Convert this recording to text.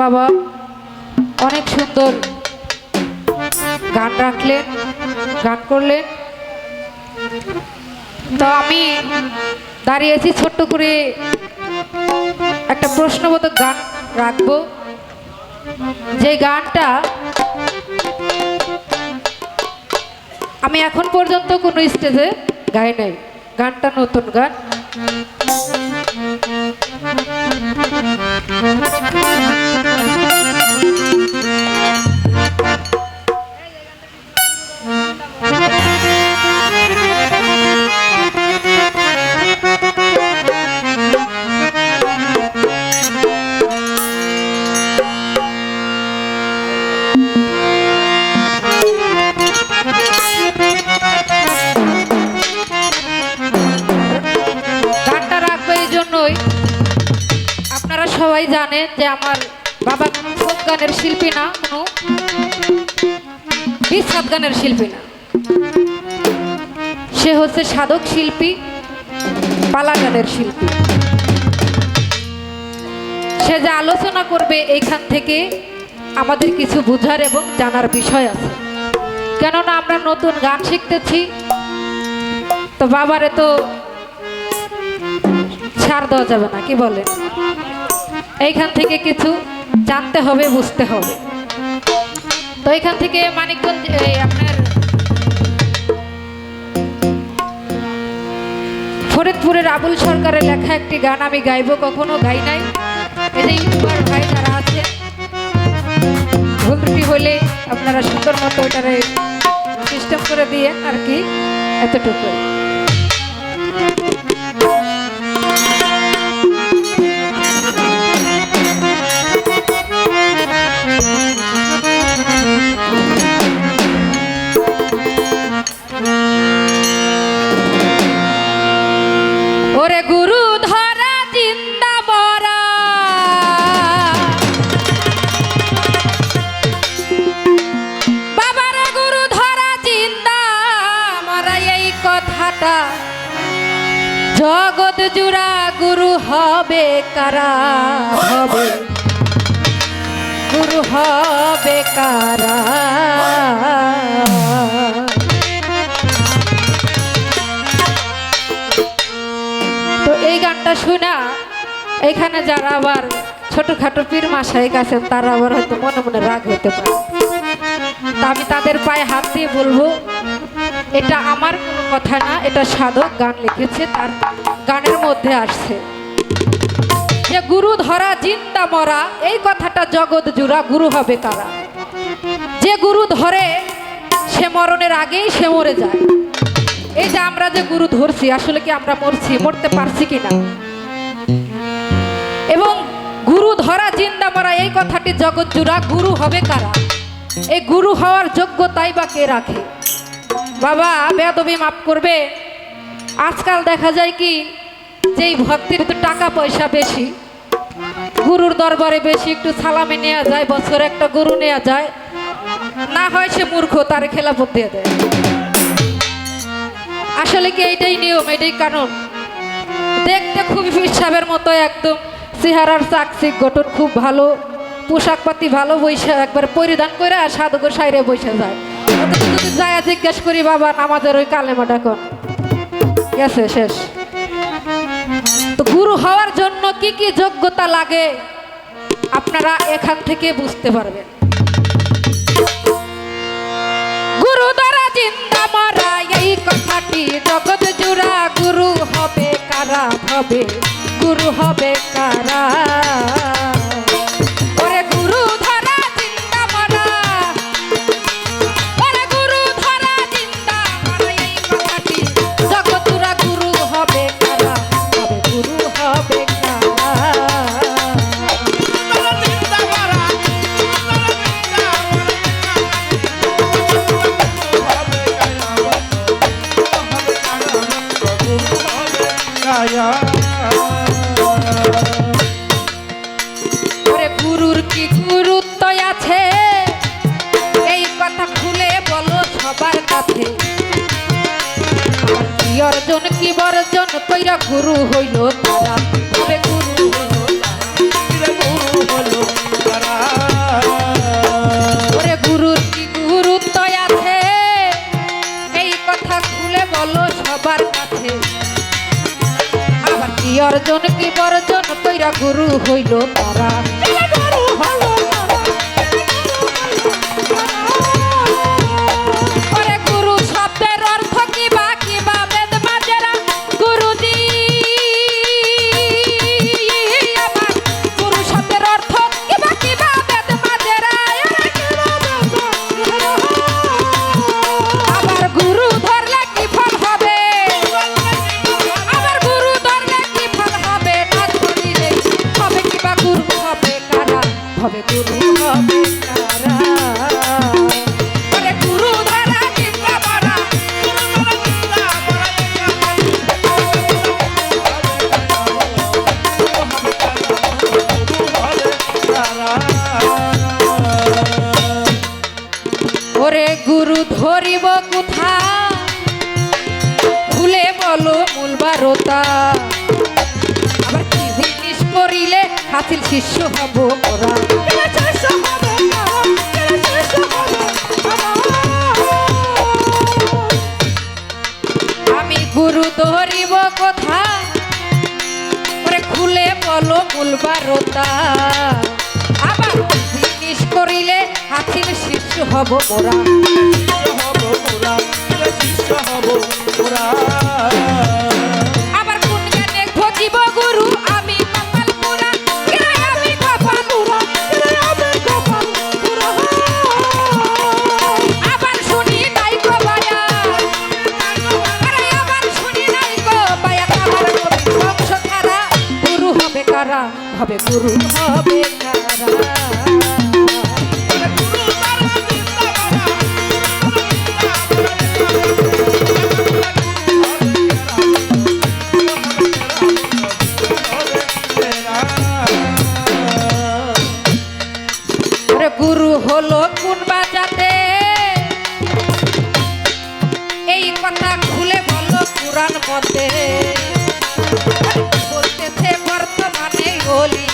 বাবা অনেক সুন্দর গান রাখলেন, গান করলেন। তো আমি দাঁড়িয়েছি ছোট্ট করে একটা প্রশ্নবোধক গান রাখবো, যে গানটা আমি এখন পর্যন্ত কোনো স্টেজে গাই নাই। গানটা নতুন গান। আপনারা সবাই জানেন যে আমার বাবা কোনো ফোক গানের শিল্পী না, কোনো বিচ্ছাদ গানের শিল্পী না, সে হচ্ছে সাধক শিল্পী, পালা গানের শিল্পী। সে যে আলোচনা করবে এইখান থেকে আমাদের কিছু বোঝার এবং জানার বিষয় আছে, কেননা আমরা নতুন গান শিখতেছি। তো বাবারে তো ছাড় দেওয়া যাবে না, কি বলেন? এইখান থেকে কিছু জানতে হবে, বুঝতে হবে। তো এইখান থেকে মানিকগঞ্জ আপনার ফরিদপুরের আবুল সরকারের লেখা একটি গান আমি গাইবো, কখনো গাই নাই। এই যে ইউটিউবার ভাই যারা আছে, ভুল ত্রুটি হলে আপনারা সুন্দর মতো ওটারে সিস্টেম করে দিয়ে আর কি, এতটুকু। ওরে গুরু ধরা জিন্দা মরা, বাবারে গুরু ধরা জিন্দা মরা, এই কথাটা জগৎ জুড়া গুরু হবে কারা হবে, গুরু হবে কারা। তো এই গানটা শোনা এখানে যারা আবার ছোটখাটো পীর মাসাই আছেন, তারা আবার হয়তো মনে মনে রাগ হতে পারে। তা আমি তাদের পায়ে হাত দিয়ে বলবো, এটা আমার কোনো কথা না, এটা সাধক গান লিখেছে, তার গানের মধ্যে আসছে যে গুরু ধরা জিন্দা মরা, এই কথাটা জগৎ জুড়া গুরু হবে কারা। যে গুরু ধরে সে মরণের আগেই সে মরে যায়। এই যে আমরা যে গুরু ধরছি, আসলে কি আমরা মরছি, মরতে পারছি কিনা? এবং গুরু ধরা জিন্দা মরা, এই কথাটি জগৎ জুড়া গুরু হবে কারা। এই গুরু হওয়ার যোগ্যতাই বা কে রাখে? বাবা বেয়াদবি মাফ করবে, আজকাল দেখা যায় কি যে ভক্তির তো টাকা পয়সা বেশি, গুরুর দরবারে বেশি একটু সালামি নেওয়া যায়, বছরে একটা গুরু নেওয়া যায়, না হয় সে মূর্খ, তার খেলাফত দিয়ে দেয়। আসলে কি এইটাই নিয়ম, এইটাই কারণ? দেখতে খুবই হিসাবের মতো, একদম চেহারার চাকচিক গঠন খুব ভালো, পোশাক পাতি ভালো, বৈশা একবার পরিধান করে আর সাধুকর সাইরে বসে যায়। যদি যায় জিজ্ঞেস করি, বাবা আমাদের ওই কালেমাটা কোন গেছে শেষ। তো গুরু হওয়ার জন্য কি কি যোগ্যতা লাগে আপনারা এখান থেকে বুঝতে পারবেন। গুরু দ্বারা জিন্দা মরা, এই কথাটি জগৎ জুড়া গুরু হবে কারা হবে, গুরু হবে কারা। ওরে গুরু ধরা জিন্দা মরা, ওরে গুরু ধরা জিন্দা মরা, এই কথাটি জগৎ জুড়া গুরু হবে কারা হবে, গুরু হবে কারা। ওরে গুরুর কি গুরুত্ব আছে, এই কথা খুলে বলো সবার কাছে। কি অর্জন কি বর্জন কইরা গুরু হইল তারা, তবে গুরু হইল তারা, গুরু হইল ওরে গুরুর কি গুরুত্ব আছে এই কথা খুলে বলো সবার কাছে। আবার কি অর্জন কি বর্জন কইরা গুরু হইল তারা। ওরে গুরু শব্দের অর্থ কি বা বেদ মাজেরা গুরুজি আমার গুরু শব্দের অর্থ কি বা বেদ মাজেরা। আবার গুরু ধরলে কি ফল হবে, আবার গুরু ধরলে কি ফল হবে, না ধরিলে হবে কি বা গুরু হবে কারা, হবে গুরু হবে কারা। ওরে গুরু ধরা কিংবা বড়া, ওরে গুরু ধরিব কোথা খুলে বলো মূল বারতা। আবার কি জিনিস করিলে হাসিল শিষ্য হব ওরা। আমি গুরু ধরিব কোথা ওরে খুলে বলো মূল বারতা। আবার জিনিস করিলে হাসিল শিষ্য হব ওরা। আবার কোন জ্ঞানে খোঁজিব গুরু আমি কপাল পুরা, আমি কপাল পুরা, আবার শুনি নাই গো বায়া, আবার শুনি নাই গো বায়া আমার বংশ খারা। গুরু হবে কারা, হবে গুরু হবে কারা। গুরু হলো কোন বাজাতে এই কথা খুলে বলো পুরাণ মতে। বলতেছে বর্তমানে ওলি